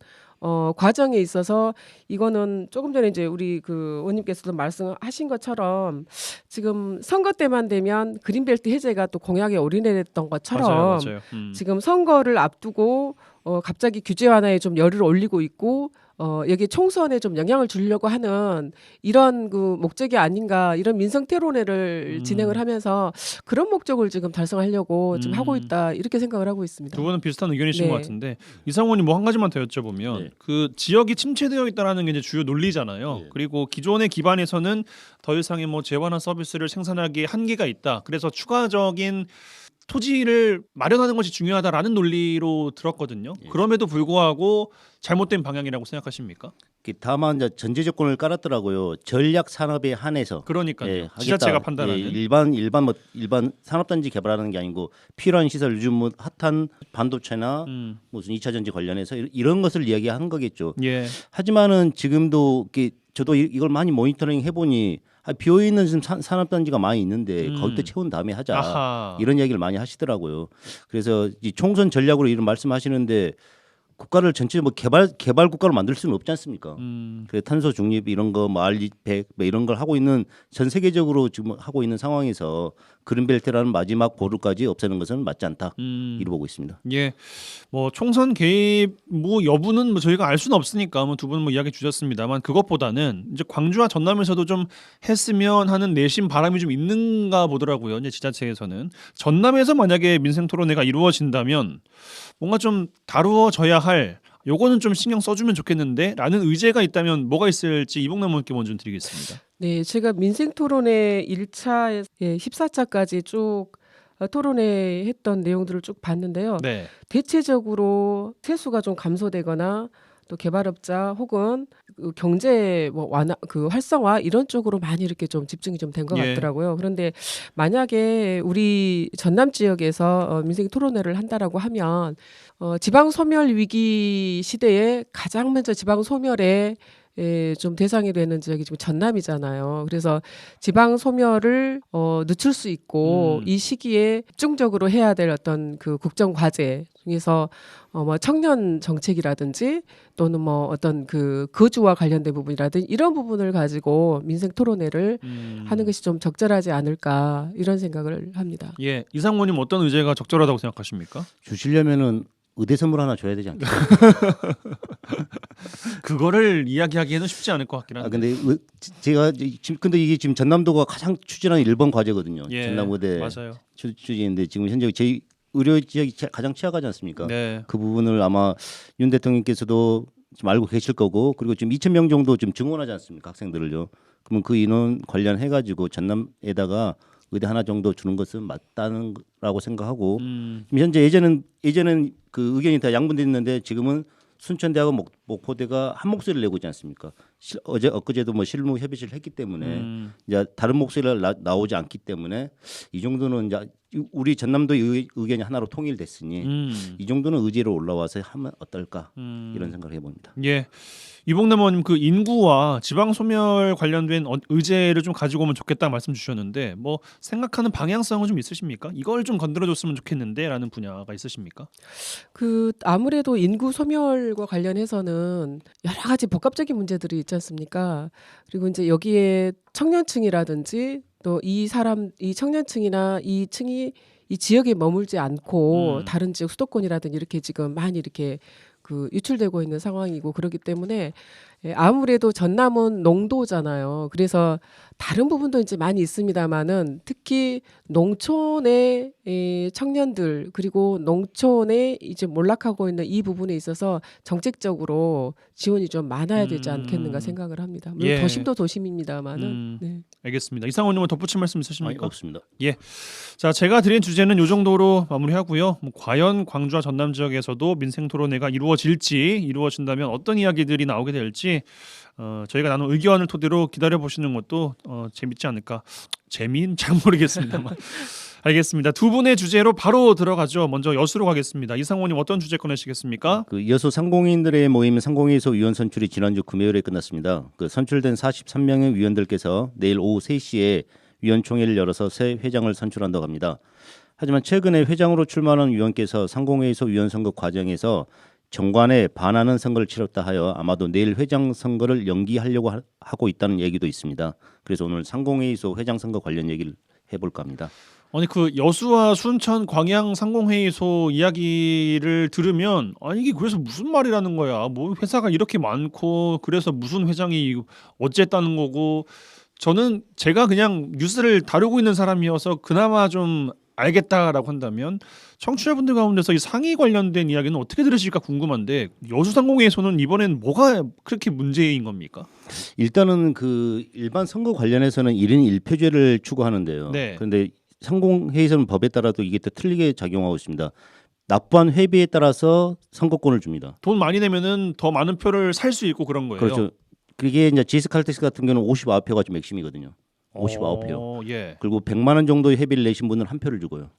과정에 있어서 이거는 조금 전에 이제 우리 그 의원님께서도 말씀하신 것처럼 지금 선거 때만 되면 그린벨트 해제가 또 공약에 올인했던 것처럼 맞아요. 지금 선거를 앞두고 갑자기 규제 완화에 좀 열을 올리고 있고 여기 총선에 좀 영향을 주려고 하는 이런 그 목적이 아닌가 이런 민생 토론회를 진행을 하면서 그런 목적을 지금 달성하려고 지금 하고 있다 이렇게 생각을 하고 있습니다. 두 분은 비슷한 의견이신 네. 것 같은데 이상원님 뭐 한 가지만 더 여쭤보면 네. 그 지역이 침체되어 있다라는 게 이제 주요 논리잖아요. 네. 그리고 기존의 기반에서는 더 이상의 뭐 재활화 서비스를 생산하기에 한계가 있다. 그래서 추가적인 토지를 마련하는 것이 중요하다라는 논리로 들었거든요. 예. 그럼에도 불구하고 잘못된 방향이라고 생각하십니까? 다만 이제 전제 조건을 깔았더라고요. 전략 산업에 한해서. 그러니까요. 예, 지자체가 하겠다. 판단하는. 예, 일반 산업단지 개발하는 게 아니고 필요한 시설 요즘 뭐 핫한 반도체나 무슨 2차 전지 관련해서 이런 것을 이야기한 거겠죠. 예. 하지만은 지금도 저도 이걸 많이 모니터링 해보니 비어 있는 지금 산업단지가 많이 있는데 거기다 채운 다음에 하자. 아하. 이런 이야기를 많이 하시더라고요. 그래서 이 총선 전략으로 이런 말씀하시는데 국가를 전체 뭐 개발 국가로 만들 수는 없지 않습니까? 그래 탄소 중립 이런 거 뭐 R100 뭐 이런 걸 하고 있는 전 세계적으로 지금 하고 있는 상황에서 그린벨트라는 마지막 보루까지 없애는 것은 맞지 않다. 이렇게 보고 있습니다. 예, 뭐 총선 개입 뭐 여부는 뭐 저희가 알 수는 없으니까 뭐 두 분 뭐 이야기 주셨습니다만 그것보다는 이제 광주와 전남에서도 좀 했으면 하는 내심 바람이 좀 있는가 보더라고요. 이제 지자체에서는 전남에서 만약에 민생 토론회가 이루어진다면 뭔가 좀 다루어져야 할 요거는 좀 신경 써주면 좋겠는데 라는 의제가 있다면 뭐가 있을지 이봉남 의원께 먼저 좀 드리겠습니다. 네, 제가 민생토론회 1차, 14차까지 쭉 토론회 했던 내용들을 쭉 봤는데요. 네. 대체적으로 세수가 좀 감소되거나 또 개발업자 혹은 그 경제 뭐 완화, 그 활성화 이런 쪽으로 많이 이렇게 좀 집중이 좀 된 것 예. 같더라고요. 그런데 만약에 우리 전남 지역에서 민생 토론회를 한다라고 하면 지방 소멸 위기 시대에 가장 먼저 지방 소멸에 좀 대상이 되는 지역이 지금 전남이잖아요. 그래서 지방 소멸을 늦출 수 있고 이 시기에 집중적으로 해야 될 어떤 그 국정 과제 중에서 뭐 청년 정책이라든지 또는 뭐 어떤 그 거주와 관련된 부분이라든지 이런 부분을 가지고 민생 토론회를 하는 것이 좀 적절하지 않을까 이런 생각을 합니다. 예, 이상모님 어떤 의제가 적절하다고 생각하십니까? 주시려면은 의대 선물 하나 줘야 되지 않겠어요? 그거를 이야기하기에는 쉽지 않을 것 같긴 한데. 근데 제가 근데 이게 지금 전남도가 가장 추진하는 1번 과제거든요. 예, 전남 의대 맞아요. 추진인데 지금 현재 제 의료 지역이 가장 취약하지 않습니까? 네. 그 부분을 아마 윤 대통령께서도 지금 알고 계실 거고 그리고 지금 2,000명 정도 좀 증원하지 않습니까? 학생들을요. 그러면 그 인원 관련해 가지고 전남에다가 의대 하나 정도 주는 것은 맞다는 거라고 생각하고 지금 현재 예전은 그 의견이 다 양분됐는데 지금은 순천대하고 목포대가 한 목소리를 내고 있지 않습니까? 엊그제도 뭐 실무 협의를 했기 때문에 이제 다른 목소리가 나오지 않기 때문에 이 정도는 이제 우리 전남도 의견이 하나로 통일됐으니 이 정도는 의제로 올라와서 하면 어떨까 이런 생각을 해봅니다. 예, 이봉남 의원님 그 인구와 지방 소멸 관련된 의제를 좀 가지고 오면 좋겠다 말씀 주셨는데 뭐 생각하는 방향성은 좀 있으십니까? 이걸 좀 건드려줬으면 좋겠는데라는 분야가 있으십니까? 그 아무래도 인구 소멸과 관련해서는 여러 가지 복합적인 문제들이 있지 않습니까? 그리고 이제 여기에 청년층이라든지 또 이 청년층이나 이 층이 이 지역에 머물지 않고 다른 지역 수도권이라든지 이렇게 지금 많이 이렇게 그 유출되고 있는 상황이고 그렇기 때문에 아무래도 전남은 농도잖아요. 그래서 다른 부분도 이제 많이 있습니다만은 특히 농촌의 청년들 그리고 농촌에 이제 몰락하고 있는 이 부분에 있어서 정책적으로 지원이 좀 많아야 되지 않겠는가 생각을 합니다. 물론 예. 도심도 도심입니다만은. 네. 알겠습니다. 이상호님은 덧붙일 말씀 있으십니까? 없습니다. 예. 자, 제가 드린 주제는 이 정도로 마무리하고요. 뭐 과연 광주와 전남 지역에서도 민생 토론회가 이루어진다면 어떤 이야기들이 나오게 될지 저희가 나눈 의견을 토대로 기다려 보시는 것도 재밌지 않을까. 재미는 잘 모르겠습니다만. 알겠습니다. 두 분의 주제로 바로 들어가죠. 먼저 여수로 가겠습니다. 이상호님 어떤 주제 꺼내시겠습니까? 그 여수 상공인들의 모임 상공회의소 위원 선출이 지난주 금요일에 끝났습니다. 그 선출된 43명의 위원들께서 내일 오후 3시에 위원총회를 열어서 새 회장을 선출한다고 합니다. 하지만 최근에 회장으로 출마한 위원께서 상공회의소 위원 선거 과정에서 정관에 반하는 선거를 치렀다 하여 아마도 내일 회장 선거를 연기하려고 하고 있다는 얘기도 있습니다. 그래서 오늘 상공회의소 회장 선거 관련 얘기를 해볼까 합니다. 아니 그 여수와 순천 광양 상공회의소 이야기를 들으면 아니 이게 그래서 무슨 말이라는 거야. 뭐 회사가 이렇게 많고 그래서 무슨 회장이 어쨌다는 거고 저는 제가 그냥 뉴스를 다루고 있는 사람이어서 그나마 좀 알겠다라고 한다면 청취자분들 가운데서 이 상위 관련된 이야기는 어떻게 들으실까 궁금한데 여수상공회의소는 이번엔 뭐가 그렇게 문제인 겁니까? 일단은 그 일반 선거 관련해서는 1인 1표제를 추구하는데요. 네. 그런데 상공회의소는 법에 따라도 이게 또 틀리게 작용하고 있습니다. 납부한 회비에 따라서 선거권을 줍니다. 돈 많이 내면은 더 많은 표를 살 수 있고 그런 거예요. 그렇죠. 그게 이제 GS칼텍스 같은 경우는 59표가 좀 맥심이거든요. 59표. 예. 그리고 100만 원 정도의 회비를 내신 분은 한 표를 주고요.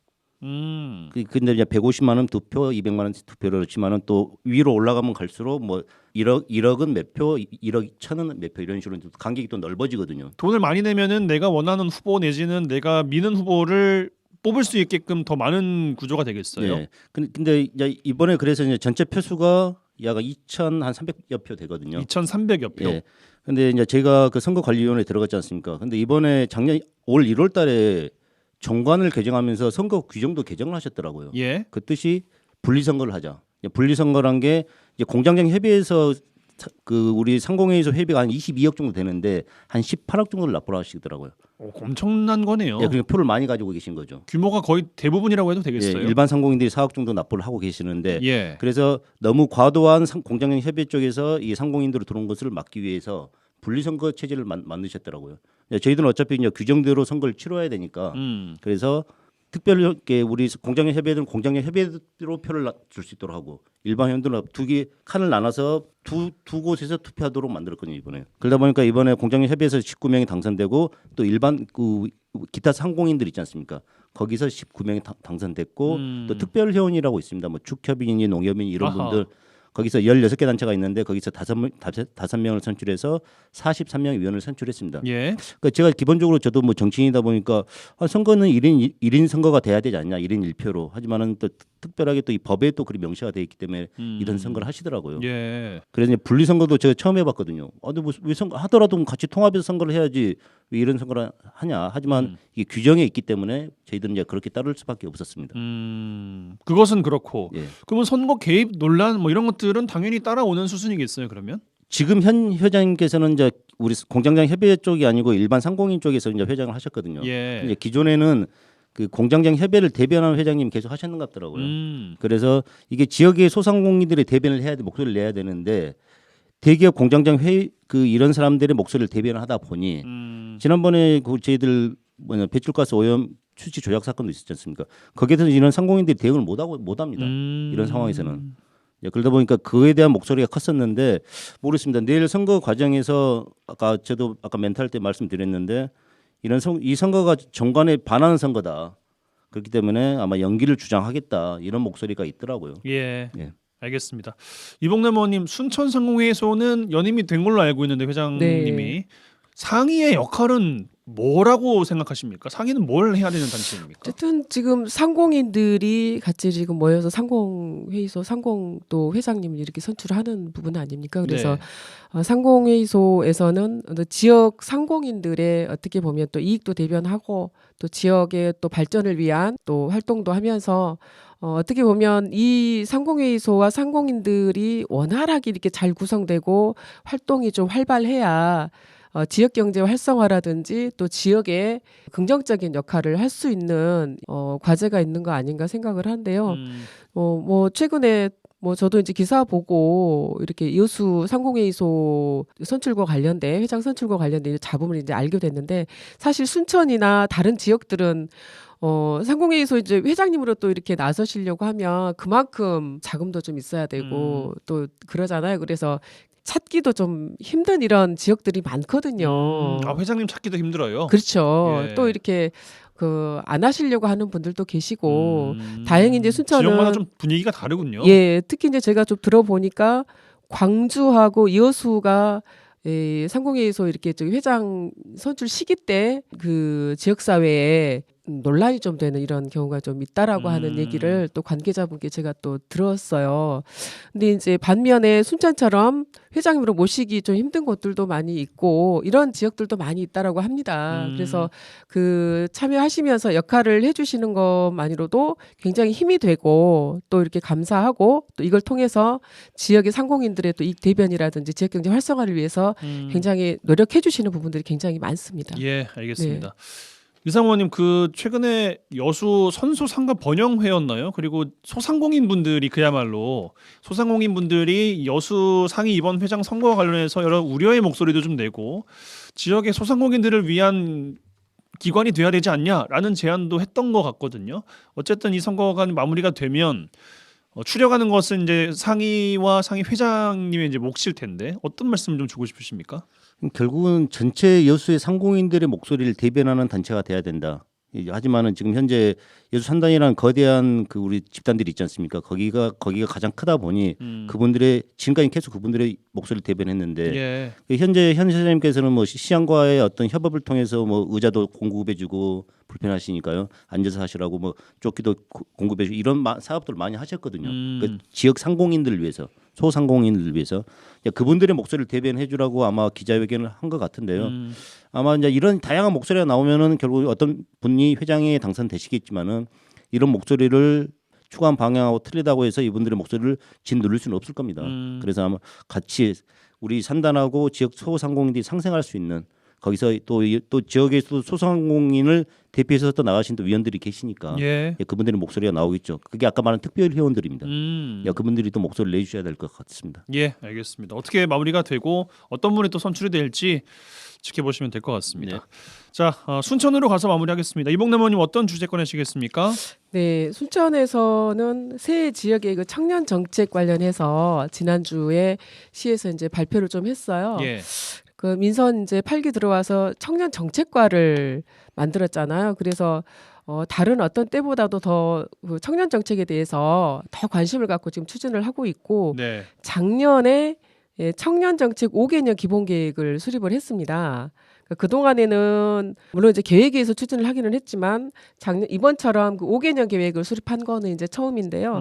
근데 이제 150만 원 2표, 200만 원 2표를 그렇지만은 또 위로 올라가면 갈수록 뭐 1억은 몇 표, 1억 1천은 몇 표 이런 식으로 간격이 또 넓어지거든요. 돈을 많이 내면은 내가 원하는 후보 내지는 내가 미는 후보를 뽑을 수 있게끔 더 많은 구조가 되겠어요. 예. 근데 이제 이번에 그래서 이제 전체 표수가 약 2,300여 표 되거든요. 2,300여 표. 예. 근데 이제 제가 그 선거관리위원회에 들어갔지 않습니까? 근데 이번에 작년 올 1월 달에 정관을 개정하면서 선거 규정도 개정을 하셨더라고요. 예. 그 뜻이 분리선거를 하자. 분리선거란 게 이제 공장장 협의회에서 그 우리 상공회의소 회비가 한 22억 정도 되는데 한 18억 정도를 납부를 하시더라고요. 엄청난 거네요. 예, 그러니까 표를 많이 가지고 계신 거죠. 규모가 거의 대부분이라고 해도 되겠어요. 예, 일반 상공인들이 4억 정도 납부를 하고 계시는데 예. 그래서 너무 과도한 공장장 협의 쪽에서 이 상공인들로 들어온 것을 막기 위해서 분리선거 체제를 만드셨더라고요. 저희들은 어차피 이제 규정대로 선거를 치러야 되니까 그래서 특별하게 우리 공장장 협의회들은 공장장 협의회로 표를 줄 수 있도록 하고 일반 회원들은 두 개 칸을 나눠서 두 곳에서 투표하도록 만들었거든요 이번에. 그러다 보니까 이번에 공장장 협의회에서 19명이 당선되고 또 일반 그 기타 상공인들 있지 않습니까? 거기서 19명이 당선됐고 또 특별 회원이라고 있습니다. 뭐 축협인이 농협인 이런 아하. 분들 거기서 16개 단체가 있는데 거기서 5명을 선출해서 43명의 위원을 선출했습니다. 예. 그러니까 제가 기본적으로 저도 뭐 정치인이다 보니까 선거는 1인 선거가 돼야 되지 않냐 1인 1표로 하지만은 또 특별하게 또 이 법에 또 그리 명시가 돼 있기 때문에 이런 선거를 하시더라고요. 예. 그래서 이제 분리 선거도 제가 처음 해봤거든요. 근데 왜 선거 하더라도 같이 통합해서 선거를 해야지 왜 이런 선거를 하냐. 하지만 이게 규정에 있기 때문에 저희들은 이제 그렇게 따를 수밖에 없었습니다. 그것은 그렇고. 예. 그러면 선거 개입 논란 뭐 이런 것들은 당연히 따라오는 수순이겠어요. 그러면? 지금 현 회장님께서는 이제 우리 공장장 협의회 쪽이 아니고 일반 상공인 쪽에서 이제 회장을 하셨거든요. 예. 이제 기존에는 그 공장장 협의회를 대변하는 회장님 계속 하셨는 것 같더라고요. 그래서 이게 지역의 소상공인들의 대변을 해야 돼 목소리를 내야 되는데 대기업 공장장 회의 그 이런 사람들의 목소리를 대변하다 보니 지난번에 그 저희들 배출가스 오염 수치 조작 사건도 있었지 않습니까? 거기에서 이런 상공인들이 대응을 못합니다. 이런 상황에서는. 그러다 보니까 그에 대한 목소리가 컸었는데 모르겠습니다. 내일 선거 과정에서 저도 아까 멘탈 때 말씀드렸는데 이 선거가 정관에 반하는 선거다. 그렇기 때문에 아마 연기를 주장하겠다 이런 목소리가 있더라고요. 예. 예. 알겠습니다. 이봉래 의원님 순천상공회의소는 연임이 된 걸로 알고 있는데 회장님이 네. 상위의 역할은 뭐라고 생각하십니까? 상위는 뭘 해야 되는 단체입니까? 어쨌든 지금 상공인들이 같이 지금 모여서 상공회의소 상공도 회장님을 이렇게 선출하는 부분 아닙니까? 그래서 네. 상공회의소에서는 지역 상공인들의 어떻게 보면 또 이익도 대변하고 또 지역의 또 발전을 위한 또 활동도 하면서 어떻게 보면 이 상공회의소와 상공인들이 원활하게 이렇게 잘 구성되고 활동이 좀 활발해야 지역 경제 활성화라든지 또 지역에 긍정적인 역할을 할 수 있는 과제가 있는 거 아닌가 생각을 하는데요. 뭐 최근에 뭐 저도 이제 기사 보고 이렇게 여수 상공회의소 선출과 관련된 회장 선출과 관련된 잡음을 이제 알게 됐는데 사실 순천이나 다른 지역들은 상공회의소 이제 회장님으로 또 이렇게 나서시려고 하면 그만큼 자금도 좀 있어야 되고 또 그러잖아요. 그래서 찾기도 좀 힘든 이런 지역들이 많거든요. 회장님 찾기도 힘들어요. 그렇죠. 예. 또 이렇게 안 하시려고 하는 분들도 계시고 다행히 이제 순천은 지역마다 좀 분위기가 다르군요. 예, 특히 이제 제가 좀 들어보니까 광주하고 여수가 상공회의소 이렇게 회장 선출 시기 때 그 지역 사회에 논란이 좀 되는 이런 경우가 좀 있다라고 하는 얘기를 또 관계자분께 제가 또 들었어요. 근데 이제 반면에 순천처럼 회장님으로 모시기 좀 힘든 곳들도 많이 있고 이런 지역들도 많이 있다라고 합니다. 그래서 그 참여하시면서 역할을 해주시는 것만으로도 굉장히 힘이 되고 또 이렇게 감사하고 또 이걸 통해서 지역의 상공인들의 또 이익 대변이라든지 지역 경제 활성화를 위해서 굉장히 노력해 주시는 부분들이 굉장히 많습니다. 예, 알겠습니다. 유상호님 그 최근에 여수 선소 상가 번영회였나요? 그리고 소상공인 분들이 그야말로 소상공인 분들이 여수 상위 이번 회장 선거와 관련해서 여러 우려의 목소리도 좀 내고 지역의 소상공인들을 위한 기관이 돼야 되지 않냐라는 제안도 했던 것 같거든요. 어쨌든 이 선거가 마무리가 되면 추려가는 것은 이제 상위와 상위 회장님의 이제 몫일 텐데 어떤 말씀 좀 주고 싶으십니까? 결국은 전체 여수의 상공인들의 목소리를 대변하는 단체가 돼야 된다. 하지만은 지금 현재 여수 산단이라는 거대한 그 우리 집단들이 있지 않습니까? 거기가 가장 크다 보니 그분들의 지금까지 계속 그분들의 목소리를 대변했는데 예. 현재 현 시장님께서는 뭐 시장과의 어떤 협업을 통해서 뭐 의자도 공급해주고 불편하시니까요 앉아서 하시라고 뭐 조끼도 공급해주고 이런 사업들을 많이 하셨거든요. 그 지역 상공인들을 위해서 소상공인들을 위해서 그분들의 목소리를 대변해주라고 아마 기자회견을 한 것 같은데요. 아마 이제 이런 다양한 목소리가 나오면은 결국 어떤 분이 회장에 당선되시겠지만은 이런 목소리를 추구한 방향하고 틀리다고 해서 이분들의 목소리를 짓누를 수는 없을 겁니다. 그래서 아마 같이 우리 산단하고 지역 소상공인들이 상생할 수 있는 거기서 또 지역에서도 소상공인을 대표해서 또 나가신 또 위원들이 계시니까 예. 그분들의 목소리가 나오겠죠. 그게 아까 말한 특별 회원들입니다. 음. 그분들이 또 목소리를 내주셔야 될 것 같습니다. 예, 알겠습니다. 어떻게 마무리가 되고 어떤 분이 또 선출이 될지 지켜보시면 될 것 같습니다. 네. 자, 순천으로 가서 마무리하겠습니다. 이봉남 의원님 어떤 주제 꺼내시겠습니까? 네, 순천에서는 새 지역의 그 청년 정책 관련해서 지난주에 시에서 이제 발표를 좀 했어요. 예. 그 민선 이제 8기 들어와서 청년 정책과를 만들었잖아요. 그래서 다른 어떤 때보다도 더 그 청년 정책에 대해서 더 관심을 갖고 지금 추진을 하고 있고 네. 작년에 청년 정책 5개년 기본 계획을 수립을 했습니다. 그 동안에는 물론 이제 계획에서 추진을 하기는 했지만 이번처럼 그 5개년 계획을 수립한 거는 이제 처음인데요.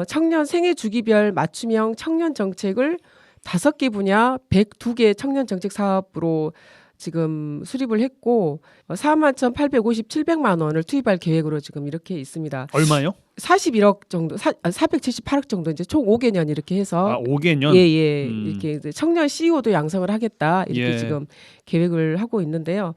청년 생애 주기별 맞춤형 청년 정책을 5개 분야 102개 청년 정책 사업으로 지금 수립을 했고 41,857백만 원을 투입할 계획으로 지금 이렇게 있습니다. 얼마요? 41억 정도, 478억 정도 이제 총 5개년 이렇게 해서 5개년. 예. 이렇게 이제 청년 CEO도 양성을 하겠다 이렇게 예. 지금 계획을 하고 있는데요.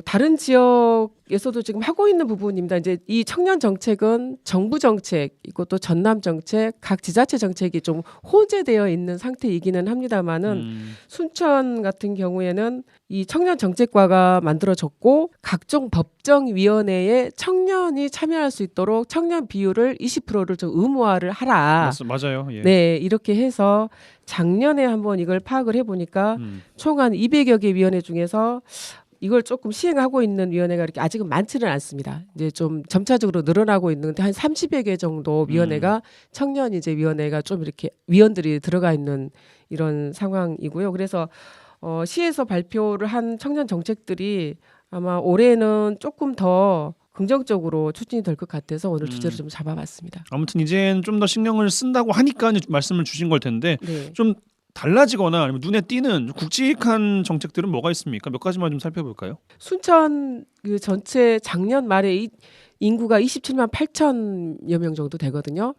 다른 지역에서도 지금 하고 있는 부분입니다. 이제 이 청년 정책은 정부 정책, 있고 또 전남 정책, 각 지자체 정책이 좀 호재되어 있는 상태이기는 합니다만은 순천 같은 경우에는 이 청년 정책과가 만들어졌고 각종 법정위원회에 청년이 참여할 수 있도록 청년 비율을 20%를 좀 의무화를 하라. 맞아요. 예. 네, 이렇게 해서 작년에 한번 이걸 파악을 해보니까 총 한 200여 개 위원회 중에서 이걸 조금 시행하고 있는 위원회가 이렇게 아직은 많지는 않습니다. 이제 좀 점차적으로 늘어나고 있는데 한 30여 개 정도 위원회가 청년 이제 위원회가 좀 이렇게 위원들이 들어가 있는 이런 상황이고요. 그래서 시에서 발표를 한 청년 정책들이 아마 올해는 조금 더 긍정적으로 추진이 될 것 같아서 오늘 주제를 좀 잡아봤습니다. 아무튼 이제는 좀 더 신경을 쓴다고 하니까 말씀을 주신 걸 텐데 네. 좀 달라지거나 아니면 눈에 띄는 굵직한 정책들은 뭐가 있습니까? 몇 가지만 좀 살펴볼까요? 순천 그 전체 작년 말에 인구가 27만 8천여 명 정도 되거든요.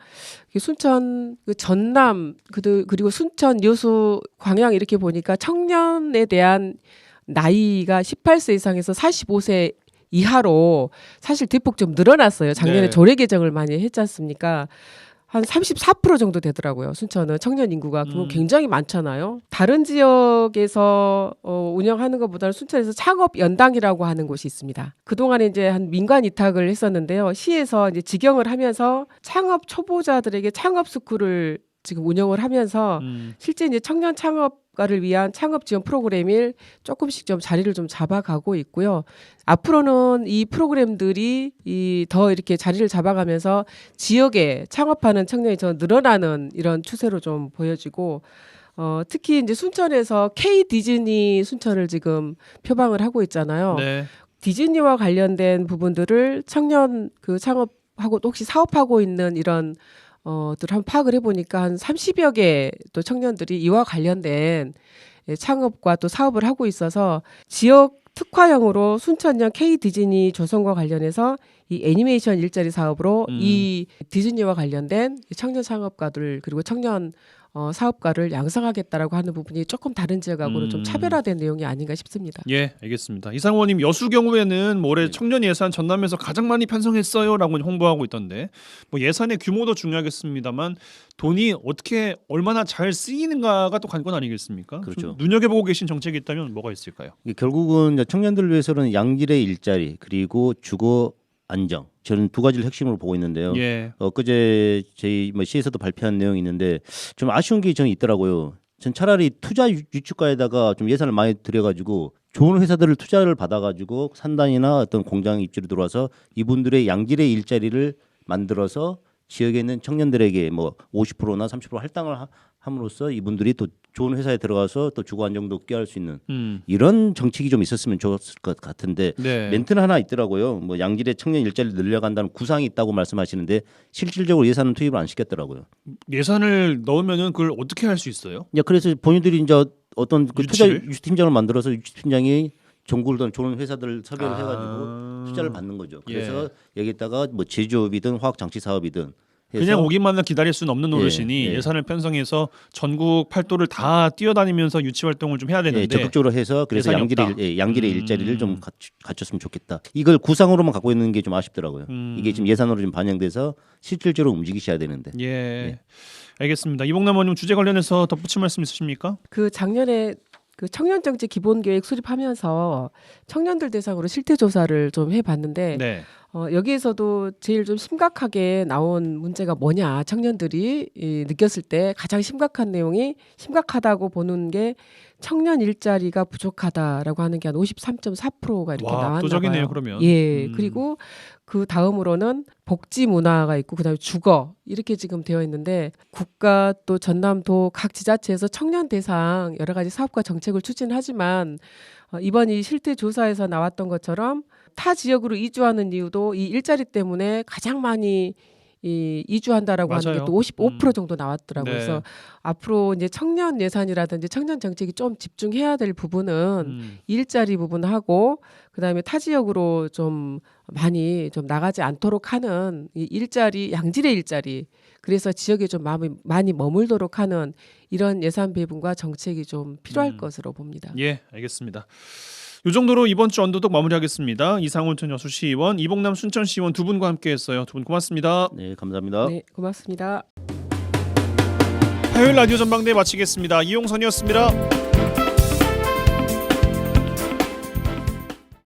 순천 그 전남 그리고 순천 여수 광양 이렇게 보니까 청년에 대한 나이가 18세 이상에서 45세 이하로 사실 대폭 좀 늘어났어요. 작년에 네. 조례 개정을 많이 했지 않습니까? 한 34% 정도 되더라고요. 순천은 청년 인구가 그거 굉장히 많잖아요. 다른 지역에서 운영하는 것보다는 순천에서 창업 연당이라고 하는 곳이 있습니다. 그동안에 이제 한 민관 위탁을 했었는데요. 시에서 이제 직영을 하면서 창업 초보자들에게 창업 스쿨을 지금 운영을 하면서 실제 이제 청년 창업가를 위한 창업 지원 프로그램을 조금씩 좀 자리를 좀 잡아가고 있고요. 앞으로는 이 프로그램들이 더 이렇게 자리를 잡아가면서 지역에 창업하는 청년이 더 늘어나는 이런 추세로 좀 보여지고 특히 이제 순천에서 K 디즈니 순천을 지금 표방을 하고 있잖아요. 네. 디즈니와 관련된 부분들을 청년 그 창업하고 또 혹시 사업하고 있는 이런 들 한번 파악을 해보니까 한 30여 개 또 청년들이 이와 관련된 창업과 또 사업을 하고 있어서 지역 특화형으로 순천형 K 디즈니 조성과 관련해서 이 애니메이션 일자리 사업으로 이 디즈니와 관련된 청년 창업가들 그리고 청년 사업가를 양성하겠다라고 하는 부분이 조금 다른 지역하고는 좀 차별화된 내용이 아닌가 싶습니다. 예, 알겠습니다. 이상호님 여수 경우에는 올해 청년 예산 전남에서 가장 많이 편성했어요라고 홍보하고 있던데 뭐 예산의 규모도 중요하겠습니다만 돈이 어떻게 얼마나 잘 쓰이는가가 또 관건 아니겠습니까? 그렇죠. 좀 눈여겨보고 계신 정책이 있다면 뭐가 있을까요? 결국은 청년들을 위해서는 양질의 일자리 그리고 주거 안정. 저는 두 가지를 핵심으로 보고 있는데요. 예. 엊그제 저희 시에서도 발표한 내용이 있는데 좀 아쉬운 게 저는 있더라고요. 전 차라리 투자 유치과에다가 좀 예산을 많이 들여가지고 좋은 회사들을 투자를 받아가지고 산단이나 어떤 공장 입지로 들어와서 이분들의 양질의 일자리를 만들어서 지역에 있는 청년들에게 뭐 50%나 30% 할당을 함으로써 이분들이 또 좋은 회사에 들어가서 또 주거 안정도 꾀할 수 있는 이런 정책이 좀 있었으면 좋았을 것 같은데 네. 멘트는 하나 있더라고요. 뭐 양질의 청년 일자리를 늘려간다는 구상이 있다고 말씀하시는데 실질적으로 예산은 투입을 안 시켰더라고요. 예산을 넣으면은 그걸 어떻게 할 수 있어요? 그래서 본인들이 이제 어떤 그 투자 유치를? 유치팀장을 만들어서 유치팀장이 전국을 좋은 회사들을 섭외를 아. 해가지고 투자를 받는 거죠. 그래서 예. 여기다가 뭐 제조업이든 화학 장치 사업이든 해서 그냥 오기만을 기다릴 수는 없는 노릇이니 예. 예산을 편성해서 전국 팔도를 다 뛰어다니면서 유치 활동을 좀 해야 되는데 적극적으로 해서 그래서 예산이 없다. 양질의 일자리를 좀 갖췄으면 좋겠다. 이걸 구상으로만 갖고 있는 게 좀 아쉽더라고요. 이게 지금 예산으로 좀 반영돼서 실질적으로 움직이셔야 되는데. 예. 알겠습니다. 이봉남 의원님 주제 관련해서 덧붙일 말씀 있으십니까? 그 작년에 그 청년정책 기본계획 수립하면서 청년들 대상으로 실태 조사를 좀 해봤는데 네. 여기에서도 제일 좀 심각하게 나온 문제가 뭐냐, 청년들이 느꼈을 때 가장 심각한 내용이, 심각하다고 보는 게 청년 일자리가 부족하다라고 하는 게 한 53.4%가 이렇게 와, 나왔나 압도적이네요, 봐요. 그러면. 예. 그리고 그 다음으로는 복지 문화가 있고 그다음에 주거 이렇게 지금 되어 있는데, 국가 또 전남도 각 지자체에서 청년 대상 여러 가지 사업과 정책을 추진하지만 이번 이 실태 조사에서 나왔던 것처럼 타 지역으로 이주하는 이유도 이 일자리 때문에 가장 많이 이주한다라고 하는 맞아요. 게 또 55% 정도 나왔더라고요. 네. 그래서 앞으로 이제 청년 예산이라든지 청년 정책이 좀 집중해야 될 부분은 일자리 부분하고 그다음에 타 지역으로 좀 많이 좀 나가지 않도록 하는 이 일자리, 양질의 일자리, 그래서 지역에 좀 많이 머물도록 하는 이런 예산 배분과 정책이 좀 필요할 것으로 봅니다. 예, 알겠습니다. 이 정도로 이번 주 언더독 마무리하겠습니다. 이상훈 전 여수시의원, 이봉남 순천시의원 두 분과 함께했어요. 두 분 고맙습니다. 네, 감사합니다. 네, 고맙습니다. 화요일 라디오 전망대 마치겠습니다. 이용선이었습니다.